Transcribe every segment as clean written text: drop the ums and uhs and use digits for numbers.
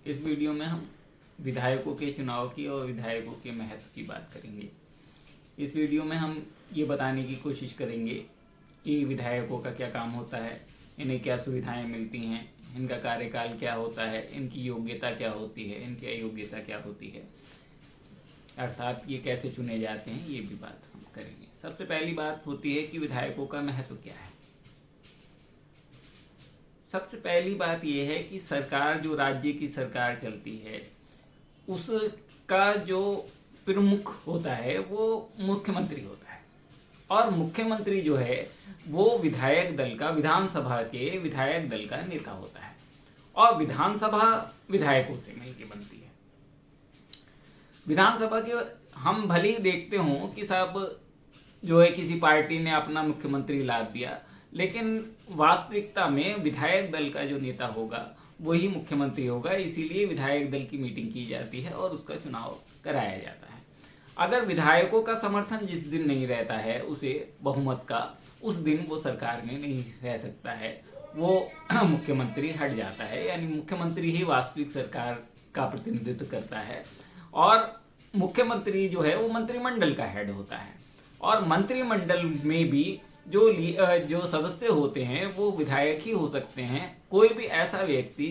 इस वीडियो में हम विधायकों के चुनाव की और विधायकों के महत्व की बात करेंगे। इस वीडियो में हम ये बताने की कोशिश करेंगे कि विधायकों का क्या काम होता है, इन्हें क्या सुविधाएं मिलती हैं, इनका कार्यकाल क्या होता है, इनकी योग्यता क्या होती है, इनकी अयोग्यता क्या होती है, अर्थात ये कैसे चुने जाते हैं, ये भी बात हम करेंगे। सबसे पहली बात होती है कि विधायकों का महत्व क्या है। सबसे पहली बात यह है कि सरकार, जो राज्य की सरकार चलती है, उसका जो प्रमुख होता है वो मुख्यमंत्री होता है। और मुख्यमंत्री जो है वो विधायक दल का, विधानसभा के विधायक दल का नेता होता है। और विधानसभा विधायकों से मिलकर बनती है। विधानसभा के हम भले ही देखते हों कि साहब जो है किसी पार्टी ने अपना मुख्यमंत्री ला दिया, लेकिन वास्तविकता में विधायक दल का जो नेता होगा वही मुख्यमंत्री होगा। इसीलिए विधायक दल की मीटिंग की जाती है और उसका चुनाव कराया जाता है। अगर विधायकों का समर्थन जिस दिन नहीं रहता है उसे बहुमत का, उस दिन वो सरकार में नहीं रह सकता है, वो मुख्यमंत्री हट जाता है। यानी मुख्यमंत्री ही वास्तविक सरकार का प्रतिनिधित्व करता है। और मुख्यमंत्री जो है वो मंत्रिमंडल का हेड होता है। और मंत्रिमंडल में भी जो सदस्य होते हैं वो विधायक ही हो सकते हैं। कोई भी ऐसा व्यक्ति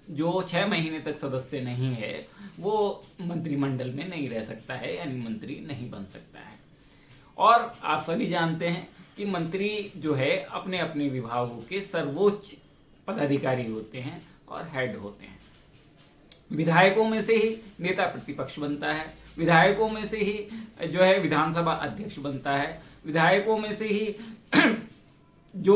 जो 6 महीने तक सदस्य नहीं है वो मंत्रिमंडल में नहीं रह सकता है, यानी मंत्री नहीं बन सकता है। और आप सभी जानते हैं कि मंत्री जो है अपने अपने विभागों के सर्वोच्च पदाधिकारी होते हैं और हेड होते हैं। विधायकों में से ही नेता प्रतिपक्ष बनता है, विधायकों में से ही जो है विधानसभा अध्यक्ष बनता है, विधायकों में से ही जो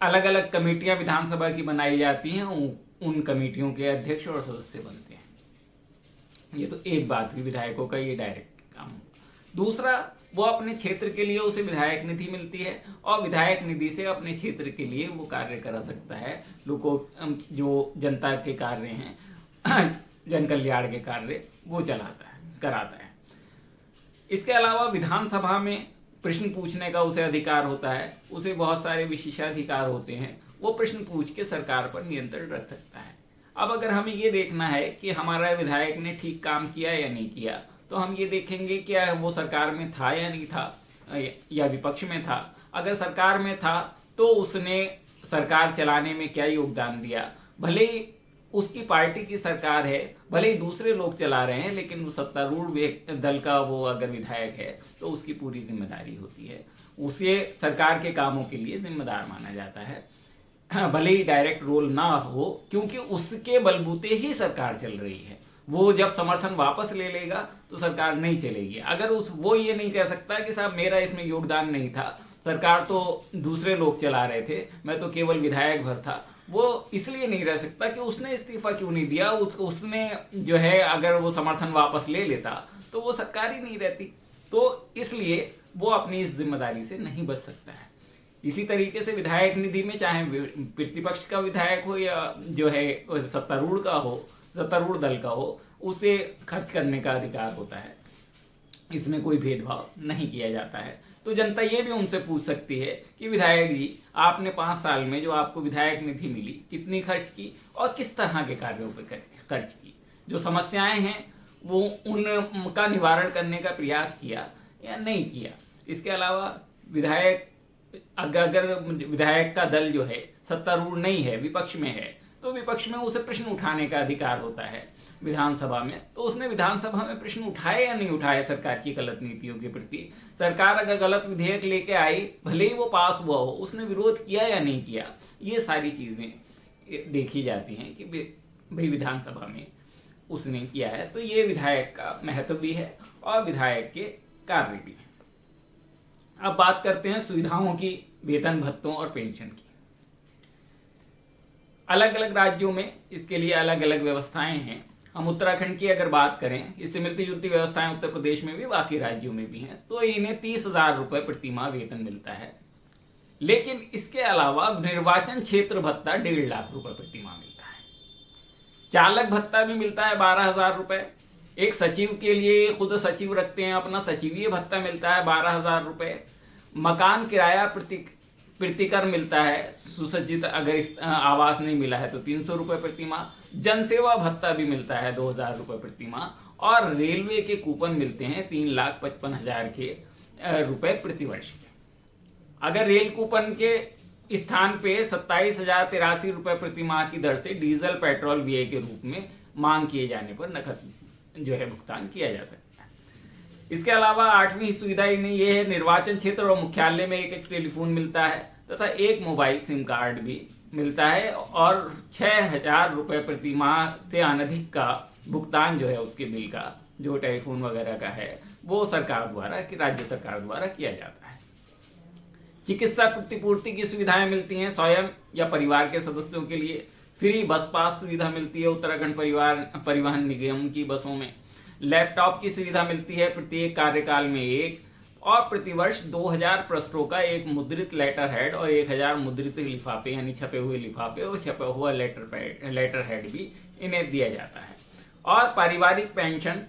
अलग अलग कमेटियां विधानसभा की बनाई जाती हैं उन कमेटियों के अध्यक्ष और सदस्य बनते हैं। ये तो एक बात हुई विधायकों का, ये डायरेक्ट काम। दूसरा, वो अपने क्षेत्र के लिए उसे विधायक निधि मिलती है और विधायक निधि से अपने क्षेत्र के लिए वो कार्य करा सकता है। लोगों जो जनता के कार्य हैं, जन कल्याण के कार्य वो कराता है। इसके अलावा विधानसभा में प्रश्न पूछने का उसे अधिकार होता है। उसे बहुत सारे विशेषाधिकार होते हैं। वो प्रश्न पूछ के सरकार पर नियंत्रण रख सकता है। अब अगर हमें ये देखना है कि हमारा विधायक ने ठीक काम किया या नहीं किया, तो हम ये देखेंगे क्या वो सरकार में था या नहीं था, या विपक्ष में था। अगर सरकार में था तो उसने सरकार चलाने में क्या योगदान दिया। भले ही उसकी पार्टी की सरकार है, भले ही दूसरे लोग चला रहे हैं, लेकिन वो सत्तारूढ़ दल का वो अगर विधायक है तो उसकी पूरी जिम्मेदारी होती है। उसे सरकार के कामों के लिए जिम्मेदार माना जाता है, भले ही डायरेक्ट रोल ना हो, क्योंकि उसके बलबूते ही सरकार चल रही है। वो जब समर्थन वापस ले लेगा तो सरकार नहीं चलेगी। अगर वो ये नहीं कह सकता कि साहब मेरा इसमें योगदान नहीं था, सरकार तो दूसरे लोग चला रहे थे, मैं तो केवल विधायक भर था, वो इसलिए नहीं रह सकता कि उसने इस्तीफा क्यों नहीं दिया। उसने जो है अगर वो समर्थन वापस ले लेता तो वो सरकार ही नहीं रहती। तो इसलिए वो अपनी इस जिम्मेदारी से नहीं बच सकता है। इसी तरीके से विधायक निधि में चाहे प्रतिपक्ष का विधायक हो या जो है सत्तारूढ़ दल का हो, उसे खर्च करने का अधिकार होता है। इसमें कोई भेदभाव नहीं किया जाता है। तो जनता ये भी उनसे पूछ सकती है कि विधायक जी, आपने 5 साल में जो आपको विधायक निधि मिली कितनी खर्च की और किस तरह के कार्यों पर खर्च की, जो समस्याएं हैं वो उनका निवारण करने का प्रयास किया या नहीं किया। इसके अलावा अगर विधायक का दल जो है सत्तारूढ़ नहीं है, विपक्ष में है, तो विपक्ष में उसे प्रश्न उठाने का अधिकार होता है विधानसभा में। तो उसने विधानसभा में प्रश्न उठाए या नहीं उठाए सरकार की गलत नीतियों के प्रति। सरकार अगर गलत विधेयक लेके आई, भले ही वो पास हुआ हो, उसने विरोध किया या नहीं किया, ये सारी चीजें देखी जाती हैं कि भाई विधानसभा में उसने किया है। तो ये विधायक का महत्व भी है और विधायक के कार्य भी है। अब बात करते हैं सुविधाओं की, वेतन भत्तों और पेंशन की। अलग अलग राज्यों में इसके लिए अलग अलग व्यवस्थाएं हैं। हम उत्तराखंड की अगर बात करें, इससे मिलती जुलती व्यवस्थाएं उत्तर प्रदेश में भी, बाकी राज्यों में भी हैं। तो इन्हें 30,000 रुपए प्रति माह वेतन मिलता है। लेकिन इसके अलावा निर्वाचन क्षेत्र भत्ता 1.5 लाख रुपए प्रति माह मिलता है। चालक भत्ता भी मिलता है 12,000 रुपए। एक सचिव के लिए, खुद सचिव रखते हैं अपना, सचिवीय भत्ता मिलता है 12,000 रुपए। मकान किराया प्रतिकर मिलता है, सुसज्जित अगर इस आवास नहीं मिला है तो 300 रुपये प्रति माह, जनसेवा भत्ता भी मिलता है 2000 रुपये प्रति माह, और रेलवे के कूपन मिलते हैं 3,55,000 के रुपए प्रति वर्ष के। अगर रेल कूपन के स्थान पे 27,083 रुपये प्रति माह की दर से डीजल पेट्रोल व्यय के रूप में मांग किए जाने पर नकद जो है भुगतान किया जा सकता है। इसके अलावा 8वीं सुविधा ये है, निर्वाचन क्षेत्र और मुख्यालय में एक टेलीफोन मिलता है तथा एक मोबाइल सिम कार्ड भी मिलता है, और 6,000 रुपये प्रति माह से अनधिक का भुगतान जो है उसके बिल का, जो टेलीफोन वगैरह का है, वो सरकार द्वारा कि राज्य सरकार द्वारा किया जाता है। चिकित्सा प्रतिपूर्ति की सुविधाएं मिलती हैं स्वयं या परिवार के सदस्यों के लिए। फ्री बस पास सुविधा मिलती है उत्तराखंड परिवहन निगम की बसों में। लैपटॉप की सुविधा मिलती है प्रत्येक कार्यकाल में एक, और प्रतिवर्ष 2000 पृष्ठों का एक मुद्रित लेटर हेड और 1000 मुद्रित लिफाफे यानी छपे हुए लिफाफे और छपा हुआ लेटर हेड भी इन्हें दिया जाता है। और पारिवारिक पेंशन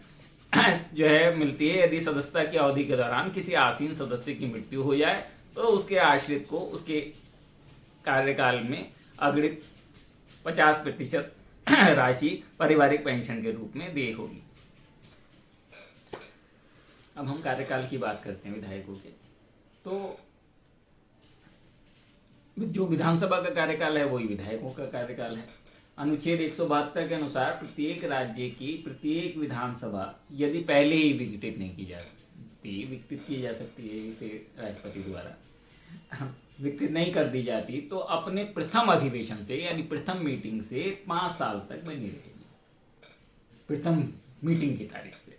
जो है मिलती है यदि सदस्यता की अवधि के दौरान किसी आसीन सदस्य की मृत्यु हो जाए तो उसके आश्रित को उसके कार्यकाल में अगणित 50% राशि पारिवारिक पेंशन के रूप में देय होगी। अब हम कार्यकाल की बात करते हैं विधायकों के। तो जो विधानसभा का कार्यकाल है वही विधायकों का कार्यकाल है। अनुच्छेद 172 के अनुसार प्रत्येक राज्य की प्रत्येक विधानसभा यदि पहले ही विघटित नहीं की जा सकती, विघटित की जा सकती है इसे राष्ट्रपति द्वारा विकसित नहीं कर दी जाती, तो अपने प्रथम अधिवेशन से यानी प्रथम मीटिंग से 5 साल तक बनी रहेगी, प्रथम मीटिंग की तारीख से,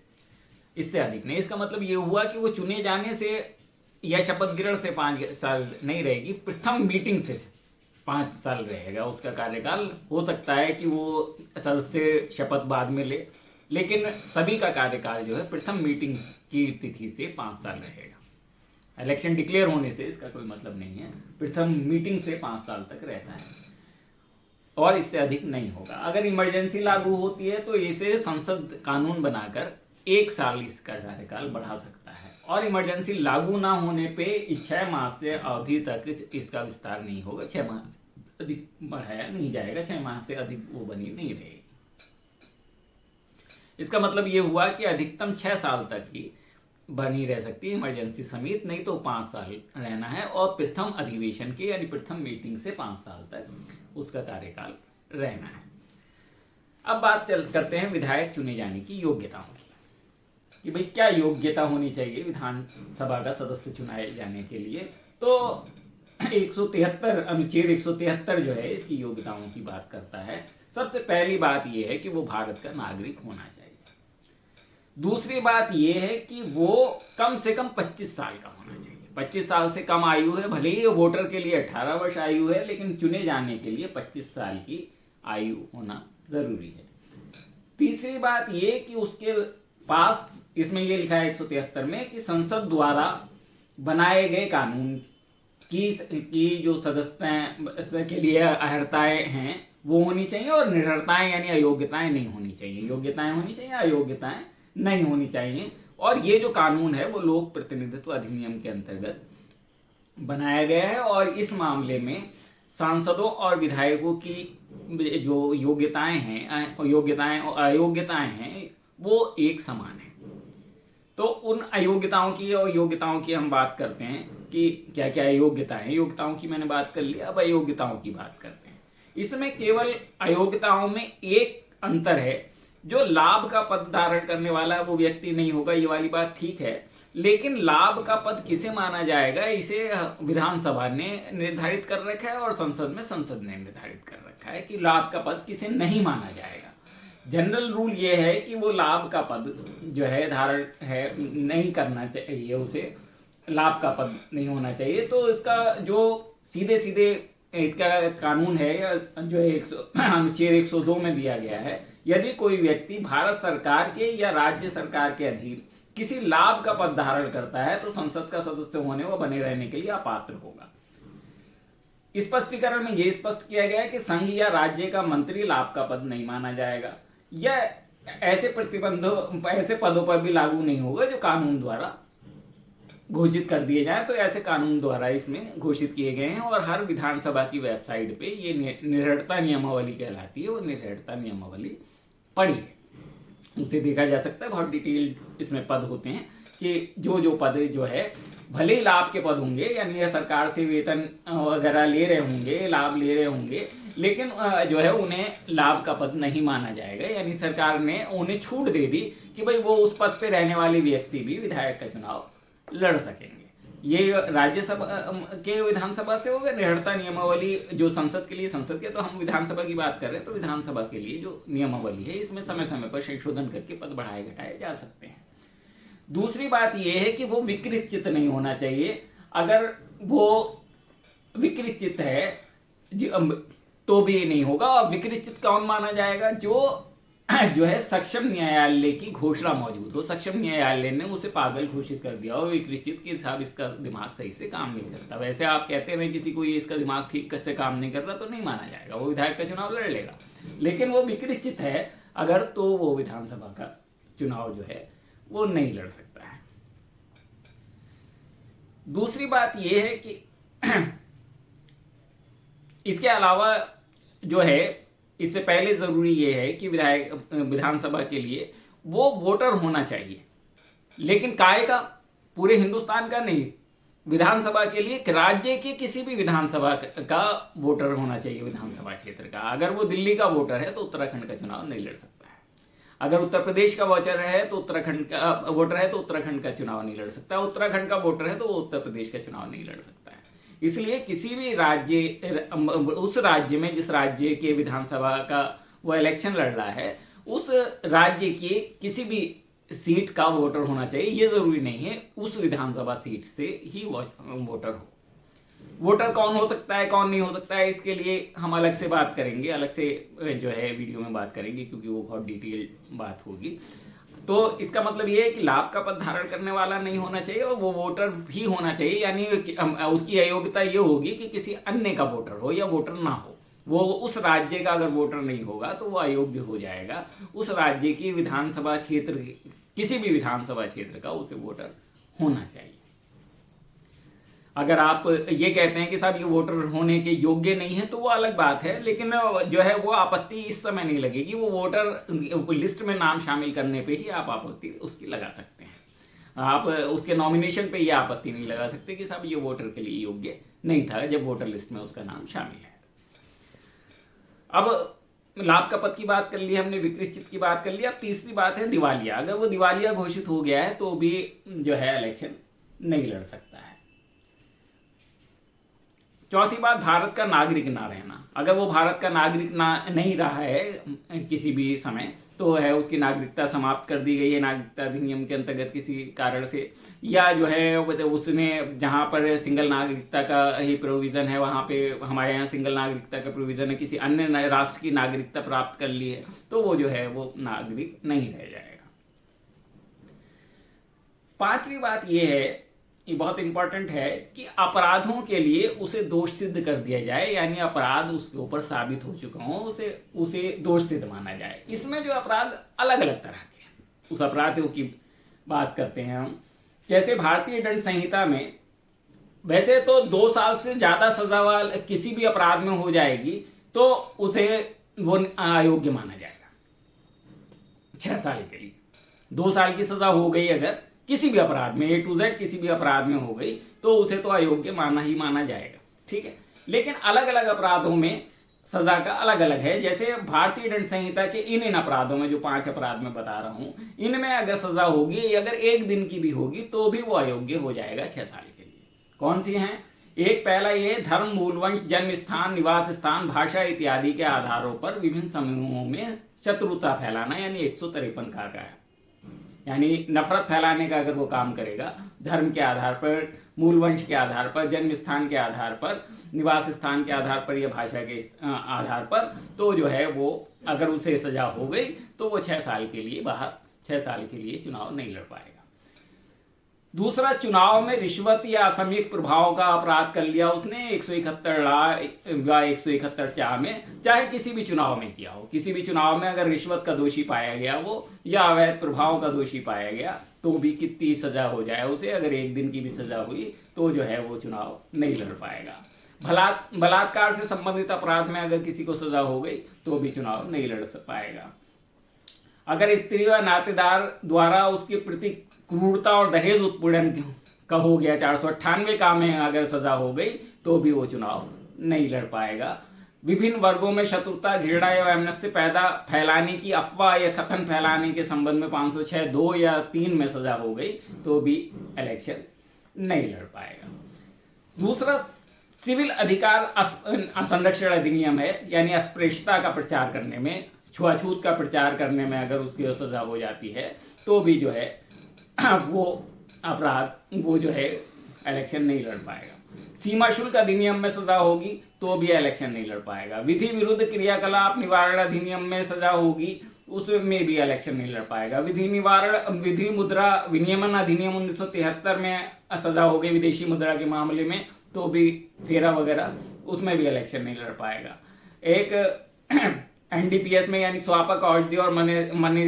इससे अधिक नहीं। इसका मतलब ये हुआ कि वो चुने जाने से या शपथ ग्रहण से 5 साल नहीं रहेगी, प्रथम मीटिंग से 5 साल रहेगा उसका कार्यकाल। हो सकता है कि वो सदस्य शपथ बाद में ले, लेकिन सभी का कार्यकाल जो है प्रथम मीटिंग की तिथि से 5 साल रहेगा। इलेक्शन डिक्लेयर होने से इसका कोई मतलब नहीं है, प्रथम मीटिंग से 5 साल तक रहता है और इससे अधिक नहीं होगा। अगर इमरजेंसी लागू होती है तो इसे संसद कानून बनाकर 1 साल इसका कार्यकाल बढ़ा सकता है, और इमरजेंसी लागू ना होने पे 6 माह से अवधि तक इसका विस्तार नहीं होगा। 6 माह से अधिक बढ़ाया नहीं जाएगा, 6 माह से अधिक वो बनी नहीं रहेगी। इसका मतलब ये हुआ कि अधिकतम 6 साल तक ही बनी रह सकती है इमरजेंसी समेत, नहीं तो 5 साल रहना है, और प्रथम अधिवेशन के यानी प्रथम मीटिंग से 5 साल तक उसका कार्यकाल रहना है। अब बात करते हैं विधायक चुने जाने की योग्यताओं की, कि भाई क्या योग्यता होनी चाहिए विधानसभा का सदस्य चुनाए जाने के लिए। तो 173 अनुच्छेद 173 जो है इसकी योग्यताओं की बात करता है। सबसे पहली बात यह है कि वो भारत का नागरिक होना चाहिए। दूसरी बात यह है कि वो कम से कम 25 साल का होना चाहिए। 25 साल से कम आयु है, भले ही वोटर के लिए 18 वर्ष आयु है, लेकिन चुने जाने के लिए 25 साल की आयु होना जरूरी है। तीसरी बात यह कि उसके पास, इसमें यह लिखा है 173 में, कि संसद द्वारा बनाए गए कानून की जो सदस्यता के लिए अर्हताएं हैं वो होनी चाहिए, और निडरताएं यानी अयोग्यताएं नहीं होनी चाहिए। योग्यताएं होनी चाहिए, अयोग्यताएं नहीं होनी चाहिए। और ये जो कानून है वो लोक प्रतिनिधित्व अधिनियम के अंतर्गत बनाया गया है, और इस मामले में सांसदों और विधायकों की जो योग्यताएं हैं, योग्यताएं और अयोग्यताएं हैं, वो एक समान है। तो उन अयोग्यताओं की और योग्यताओं की हम बात करते हैं कि क्या क्या योग्यताएं। योग्यताओं की मैंने बात कर ली, अब अयोग्यताओं की बात करते हैं। इसमें केवल अयोग्यताओं में एक अंतर है, जो लाभ का पद धारण करने वाला वो व्यक्ति नहीं होगा, ये वाली बात ठीक है, लेकिन लाभ का पद किसे माना जाएगा इसे विधानसभा ने निर्धारित कर रखा है, और संसद ने निर्धारित कर रखा है कि लाभ का पद किसे नहीं माना जाएगा। जनरल रूल ये है कि वो लाभ का पद जो है धारण है नहीं करना चाहिए, उसे लाभ का पद नहीं होना चाहिए। तो इसका जो सीधे सीधे इसका कानून है जो अनुच्छेद 102 में दिया गया है, यदि कोई व्यक्ति भारत सरकार के या राज्य सरकार के अधीन किसी लाभ का पद धारण करता है तो संसद का सदस्य होने व बने रहने के लिए अपात्र होगा। स्पष्टीकरण में यह स्पष्ट किया गया है कि संघ या राज्य का मंत्री लाभ का पद नहीं माना जाएगा, या ऐसे प्रतिबंधों ऐसे पदों पर भी लागू नहीं होगा जो कानून द्वारा घोषित कर दिए जाए, तो ऐसे कानून द्वारा इसमें घोषित किए गए हैं। और हर विधानसभा की वेबसाइट पे ये निर्हरता नियमावली कहलाती है, वो निर्हरता नियमावली पड़ी है, उसे देखा जा सकता है। बहुत डिटेल इसमें पद होते हैं कि जो जो पद जो है भले ही लाभ के पद होंगे, यानी ये सरकार से वेतन वगैरह ले रहे होंगे, लाभ ले रहे होंगे, लेकिन जो है उन्हें लाभ का पद नहीं माना जाएगा। यानी सरकार ने उन्हें छूट दे दी कि भाई वो उस पद पे रहने वाले व्यक्ति भी विधायक का चुनाव लड़ सकेंगे। ये राज्यसभा के विधानसभा से हो गया। निर्हरता नियमावली जो संसद के लिए, संसद के तो हम विधानसभा की बात कर रहे हैं, तो विधानसभा के लिए जो नियमावली है इसमें समय समय पर संशोधन करके पद बढ़ाए घटाए जा सकते हैं। दूसरी बात यह है कि वो विकृत चित्त नहीं होना चाहिए। अगर वो विकृत चित्त है तो भी नहीं होगा। और विकृत चित्त कौन माना जाएगा? जो है सक्षम न्यायालय की घोषणा मौजूद हो, सक्षम न्यायालय ने उसे पागल घोषित कर दिया हो, विकृत चित्त के साहब इसका दिमाग सही से काम नहीं करता। वैसे आप कहते हैं किसी को ये इसका दिमाग ठीक से काम नहीं कर रहा, तो नहीं माना जाएगा, वो विधायक का चुनाव लड़ लेगा। लेकिन वो विकृत चित्त है अगर, तो वो विधानसभा का चुनाव जो है वो नहीं लड़ सकता है। दूसरी बात यह है कि इसके अलावा जो है, इससे पहले जरूरी यह है कि विधानसभा के लिए वो वोटर होना चाहिए, लेकिन काय का? पूरे हिंदुस्तान का नहीं, विधानसभा के लिए राज्य के किसी भी विधानसभा का वोटर होना चाहिए विधानसभा क्षेत्र का। अगर वो दिल्ली का वोटर है तो उत्तराखंड का चुनाव नहीं लड़ सकता है। अगर उत्तर प्रदेश का वोटर है तो उत्तराखंड का वोटर है तो उत्तराखंड का चुनाव नहीं लड़ सकता। उत्तराखंड का वोटर है तो वो उत्तर प्रदेश का चुनाव नहीं लड़ सकता है। इसलिए किसी भी राज्य, उस राज्य में जिस राज्य के विधानसभा का वो इलेक्शन लड़ रहा है, उस राज्य की किसी भी सीट का वोटर होना चाहिए। ये जरूरी नहीं है उस विधानसभा सीट से ही वोटर हो। वोटर कौन हो सकता है, कौन नहीं हो सकता है, इसके लिए हम अलग से बात करेंगे, अलग से जो है वीडियो में बात करेंगे, क्योंकि वो बहुत डिटेल बात होगी। तो इसका मतलब ये है कि लाभ का पद धारण करने वाला नहीं होना चाहिए और वो वोटर भी होना चाहिए। यानी उसकी अयोग्यता ये होगी कि किसी अन्य का वोटर हो या वोटर ना हो। वो उस राज्य का अगर वोटर नहीं होगा तो वो अयोग्य हो जाएगा। उस राज्य की विधानसभा क्षेत्र, किसी भी विधानसभा क्षेत्र का उसे वोटर होना चाहिए। अगर आप ये कहते हैं कि साहब ये वोटर होने के योग्य नहीं है, तो वो अलग बात है, लेकिन जो है वो आपत्ति इस समय नहीं लगेगी। वो वोटर लिस्ट में नाम शामिल करने पे ही आप आपत्ति उसकी लगा सकते हैं। आप उसके नॉमिनेशन पे ये आपत्ति नहीं लगा सकते कि साहब ये वोटर के लिए योग्य नहीं था जब वोटर लिस्ट में उसका नाम शामिल है। अब लाभ का पद की बात कर ली हमने, विकृत चित्त की बात कर ली। अब तीसरी बात है दिवालिया। अगर वो दिवालिया घोषित हो गया है तो भी जो है इलेक्शन नहीं लड़ सकता है। चौथी बात, भारत का नागरिक ना रहना। अगर वो भारत का नागरिक नहीं रहा है किसी भी समय, तो है उसकी नागरिकता समाप्त कर दी गई है नागरिकता अधिनियम के अंतर्गत किसी कारण से, या जो है उसने जहां पर सिंगल नागरिकता का ही प्रोविजन है, वहां पे हमारे यहाँ सिंगल नागरिकता का प्रोविजन है, किसी अन्य राष्ट्र की नागरिकता प्राप्त कर ली है, तो वो जो है वो नागरिक नहीं रह जाएगा। पांचवी बात ये है, ये बहुत इंपॉर्टेंट है, कि अपराधों के लिए उसे दोष सिद्ध कर दिया जाए। यानी अपराध उसके ऊपर साबित हो चुका हो, उसे दोष सिद्ध माना जाए। इसमें जो अपराध अलग अलग तरह के हैं, उस अपराधों की बात करते हैं हम। जैसे भारतीय दंड संहिता में वैसे तो 2 साल से ज्यादा सजा वाला किसी भी अपराध में हो जाएगी तो उसे वो अयोग्य माना जाएगा 6 साल के लिए। 2 साल की सजा हो गई अगर किसी भी अपराध में, A to Z किसी भी अपराध में हो गई, तो उसे तो अयोग्य माना जाएगा। ठीक है, लेकिन अलग अलग अपराधों में सजा का अलग अलग है। जैसे भारतीय दंड संहिता के इन अपराधों में, जो 5 अपराध में बता रहा हूं, इनमें अगर सजा होगी, अगर 1 दिन की भी होगी, तो भी वो अयोग्य हो जाएगा 6 साल के लिए। कौन सी हैं? एक पहला ये, धर्म, मूलवंश, जन्म स्थान, निवास स्थान, भाषा इत्यादि के आधारों पर विभिन्न समूहों में शत्रुता फैलाना, यानी 153 का है। यानी नफरत फैलाने का अगर वो काम करेगा, धर्म के आधार पर, मूलवंश के आधार पर, जन्म स्थान के आधार पर, निवास स्थान के आधार पर या भाषा के आधार पर, तो जो है वो अगर उसे सजा हो गई तो वो 6 साल के लिए बाहर, 6 साल के लिए चुनाव नहीं लड़ पाएगा। दूसरा, चुनाव में रिश्वत या असमयिक प्रभाव का अपराध कर लिया उसने 171 या 171 चाह में, चाहे किसी भी चुनाव में किया हो, किसी भी चुनाव में अगर रिश्वत का दोषी पाया गया वो या अवैध प्रभाव का दोषी पाया गया तो भी कितनी सजा हो जाए उसे, अगर 1 दिन की भी सजा हुई तो जो है वो चुनाव नहीं लड़ पाएगा। बलात्कार से संबंधित अपराध में अगर किसी को सजा हो गई तो भी चुनाव नहीं लड़ पाएगा। अगर स्त्री व नातेदार द्वारा उसके प्रति क्रूरता और दहेज उत्पीड़न का हो गया 498 का में अगर सजा हो गई तो भी वो चुनाव नहीं लड़ पाएगा। विभिन्न वर्गों में शत्रुता, घृणा या वैमनस्य फैलाने की अफवाह या कथन फैलाने के संबंध में 506 2 या 3 में सजा हो गई तो भी इलेक्शन नहीं लड़ पाएगा। दूसरा, सिविल अधिकार संरक्षण अधिनियम है, यानी अस्पृश्यता का प्रचार करने में, छुआछूत का प्रचार करने में अगर उसकी सजा हो जाती है तो भी जो है वो अपराध वो जो है इलेक्शन नहीं लड़ पाएगा। सीमा शुल्क अधिनियम में सजा होगी तो भी इलेक्शन नहीं लड़ पाएगा। विधि विरुद्ध क्रियाकलाप निवारण अधिनियम में सजा होगी उसमें भी इलेक्शन नहीं लड़ पाएगा। विधि मुद्रा विनियमन अधिनियम 1973 में सजा हो गई विदेशी मुद्रा के मामले में तो भी फेरा वगैरह, उसमें भी इलेक्शन नहीं लड़ पाएगा। एक एनडीपीएस में यानी स्वापक औषधि और मनी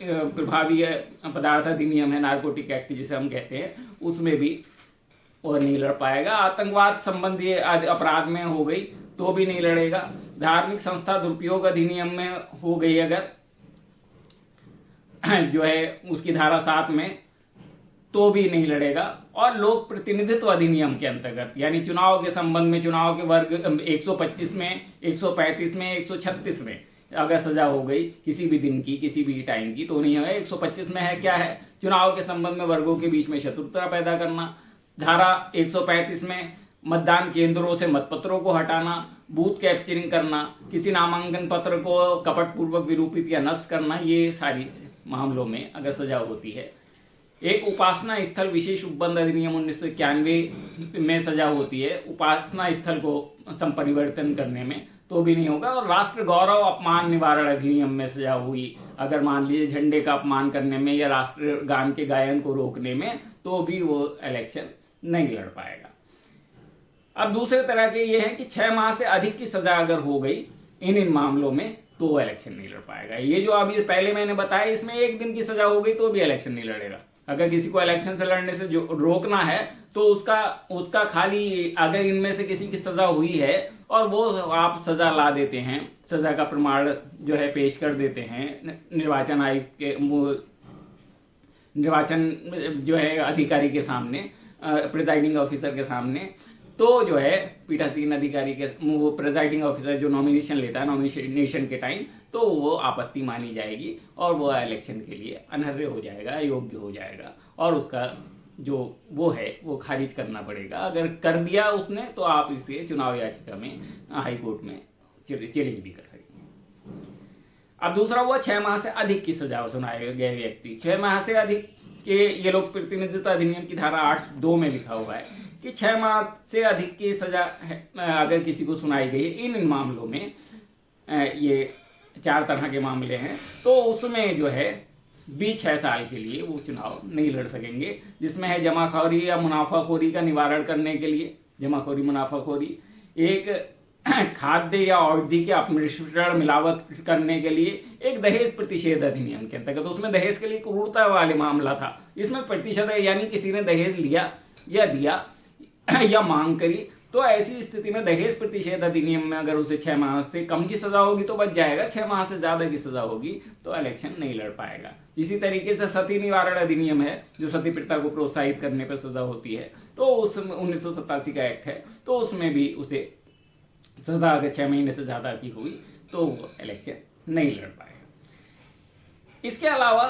प्रभावी पदार्थ अधिनियम है, नारकोटिक एक्ट जिसे हम कहते हैं, उसमें भी वो नहीं लड़ पाएगा। आतंकवाद संबंधी अपराध में हो गई तो भी नहीं लड़ेगा। धार्मिक संस्था दुरुपयोग अधिनियम में हो गई अगर जो है उसकी धारा 7 में तो भी नहीं लड़ेगा। और लोक प्रतिनिधित्व अधिनियम के अंतर्गत यानी चुनाव के संबंध में, चुनाव के वर्ग 125 में, 135 में, 136 में अगर सजा हो गई किसी भी दिन की, किसी भी टाइम की तो नहीं है। 125 में है क्या है, चुनाव के संबंध में वर्गों के बीच में शत्रुता पैदा करना। धारा 135 में मतदान केंद्रों से मतपत्रों को हटाना, बूथ कैप्चरिंग करना, किसी नामांकन पत्र को कपटपूर्वक विरूपित या नष्ट करना, ये सारी मामलों में अगर सजा होती है। एक उपासना स्थल विशेष उपबंध अधिनियम 1991 में सजा होती है उपासना स्थल को संपरिवर्तन करने में तो भी नहीं होगा। और राष्ट्र गौरव अपमान निवारण अधिनियम में सजा हुई अगर मान लीजिए झंडे का अपमान करने में या राष्ट्र गान के गायन को रोकने में तो भी वो इलेक्शन नहीं लड़ पाएगा। अब दूसरे तरह के ये है कि 6 माह से अधिक की सजा अगर हो गई इन मामलों में तो इलेक्शन नहीं लड़ पाएगा। ये जो अभी पहले मैंने बताया इसमें 1 दिन की सजा हो गई तो भी इलेक्शन नहीं लड़ेगा। अगर किसी को इलेक्शन से लड़ने से जो रोकना है तो उसका खाली अगर इनमें से किसी की सजा हुई है और वो आप सजा ला देते हैं, सजा का प्रमाण जो है पेश कर देते हैं निर्वाचन आयोग के निर्वाचन जो है अधिकारी के सामने, प्रिजाइडिंग ऑफिसर के सामने, तो जो है पीठासीन अधिकारी के वो प्रिजाइडिंग ऑफिसर जो नॉमिनेशन लेता है नॉमिनेशन के टाइम तो वो आपत्ति मानी जाएगी और वो इलेक्शन के लिए अनर्ह हो जाएगा, अयोग्य हो जाएगा और उसका जो वो है वो खारिज करना पड़ेगा। अगर कर दिया उसने तो आप इसे चुनाव याचिका में हाई कोर्ट में चैलेंज भी कर सकेंगे। अब दूसरा हुआ 6 माह से अधिक की सजा सुनाए गए व्यक्ति। 6 माह से अधिक के ये लोग प्रतिनिधित्व अधिनियम की धारा 8(2) में लिखा हुआ है कि 6 माह से अधिक की सजा अगर किसी को सुनाई गई इन मामलों में, ये 4 तरह के मामले हैं, तो उसमें जो है भी 6 साल के लिए वो चुनाव नहीं लड़ सकेंगे। जिसमें है जमाखोरी या मुनाफाखोरी का निवारण करने के लिए, जमाखोरी मुनाफाखोरी, एक खाद्य या औषधि के अपमिश्रण मिलावट करने के लिए, एक दहेज प्रतिषेध अधिनियम के अंतर्गत, तो उसमें दहेज के लिए क्रूरता वाले मामला था, इसमें प्रतिशत है यानी किसी ने दहेज लिया या दिया या मांग करी तो ऐसी स्थिति में दहेज प्रतिषेध अधिनियम में अगर उसे 6 माह से कम की सजा होगी तो बच जाएगा, 6 माह से ज्यादा की सजा होगी तो इलेक्शन नहीं लड़ पाएगा। इसी तरीके से सती निवारण अधिनियम है जो सती प्रथा को प्रोत्साहित करने पर सजा होती है, तो उसमें 1987 का एक्ट है, तो उसमें भी उसे सजा अगर 6 महीने से ज्यादा की हुई तो वो इलेक्शन नहीं लड़ पाएगा। इसके अलावा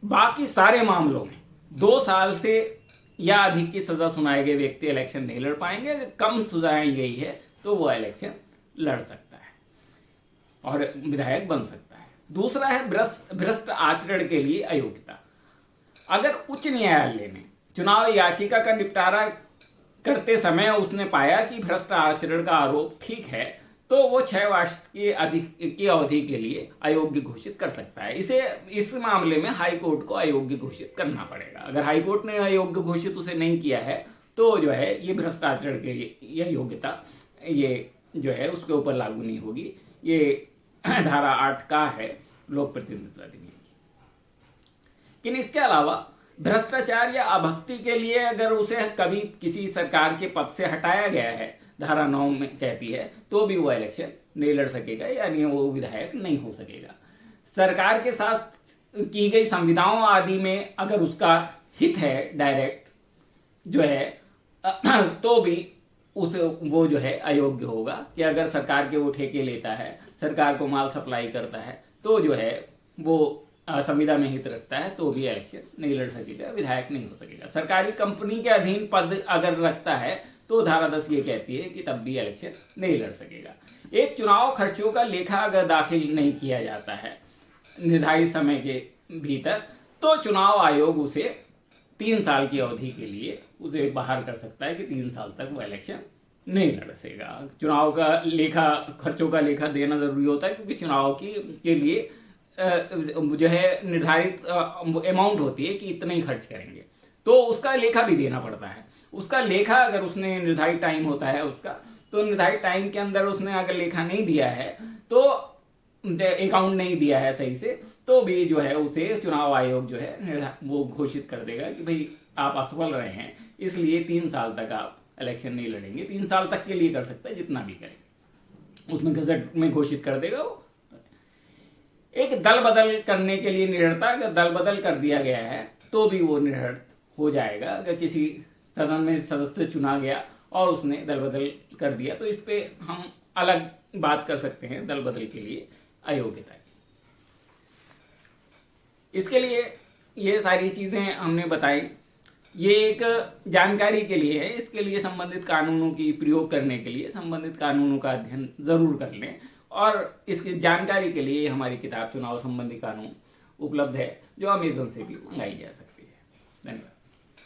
बाकी सारे मामलों में 2 साल से या अधिक की सजा सुनाए गए व्यक्ति इलेक्शन नहीं लड़ पाएंगे। अगर कम सुनाई गई है तो वो इलेक्शन लड़ सकता है और विधायक बन सकता है। दूसरा है भ्रष्ट आचरण के लिए अयोग्यता। अगर उच्च न्यायालय ने चुनाव याचिका का निपटारा करते समय उसने पाया कि भ्रष्ट आचरण का आरोप ठीक है तो वो 6 वर्ष की अधिक की अवधि के लिए अयोग्य घोषित कर सकता है। इस मामले में हाई कोर्ट को अयोग्य घोषित करना पड़ेगा। अगर हाई कोर्ट ने अयोग्य घोषित उसे नहीं किया है तो जो है ये भ्रष्ट आचरण के लिए यह योग्यता ये जो है उसके ऊपर लागू नहीं होगी। ये धारा 8 का है लोक प्रतिनिधित्व अधिनियम की। लेकिन इसके अलावा भ्रष्टाचार या अभक्ति के लिए अगर उसे कभी किसी सरकार के पद से हटाया गया है, धारा 9 में कहती है, तो भी वो इलेक्शन नहीं लड़ सकेगा, यानी वो विधायक नहीं हो सकेगा। सरकार के साथ की गई संविदाओं आदि में अगर उसका हित है डायरेक्ट जो है तो भी वो जो है अयोग्य होगा। कि अगर सरकार के वो ठेके लेता है, सरकार को माल सप्लाई करता है, तो जो है वो संविदा में हित रखता है, तो भी इलेक्शन नहीं लड़ सकेगा, विधायक नहीं हो सकेगा। सरकारी कंपनी के अधीन पद अगर रखता है तो धारा 10 ये कहती है कि तब भी इलेक्शन नहीं लड़ सकेगा। एक चुनाव खर्चों का लेखा अगर दाखिल नहीं किया जाता है निर्धारित समय के भीतर, तो चुनाव आयोग उसे 3 साल की अवधि के लिए उसे बाहर कर सकता है कि 3 साल तक वो इलेक्शन नहीं लड़ सकेगा। चुनाव का लेखा, खर्चों का लेखा देना जरूरी होता है, क्योंकि चुनाव के लिए जो है निर्धारित अमाउंट होती है कि इतना ही खर्च करेंगे, तो उसका लेखा भी देना पड़ता है। उसका लेखा अगर उसने निर्धारित टाइम होता है उसका, तो निर्धारित टाइम के अंदर उसने अगर लेखा नहीं दिया है, तो अकाउंट नहीं दिया है सही से, तो भी जो है उसे चुनाव आयोग जो है वो घोषित कर देगा कि भाई आप असफल रहे हैं, इसलिए 3 साल तक आप इलेक्शन नहीं लड़ेंगे। 3 साल तक के लिए कर सकता है, जितना भी करें उसमें गजट में घोषित कर देगा वो। एक दल बदल करने के लिए निरर्हता, अगर दल बदल कर दिया गया है तो भी वो निरर्थ हो जाएगा। अगर किसी सदन में सदस्य चुना गया और उसने दल बदल कर दिया, तो इस पे हम अलग बात कर सकते हैं दल बदल के लिए अयोग्यता की। इसके लिए ये सारी चीजें हमने बताई, ये एक जानकारी के लिए है। इसके लिए संबंधित कानूनों की प्रयोग करने के लिए संबंधित कानूनों का अध्ययन जरूर कर लें, और इसकी जानकारी के लिए हमारी किताब चुनाव संबंधी कानून उपलब्ध है, जो अमेजन से भी मंगाई जा सकती है। धन्यवाद।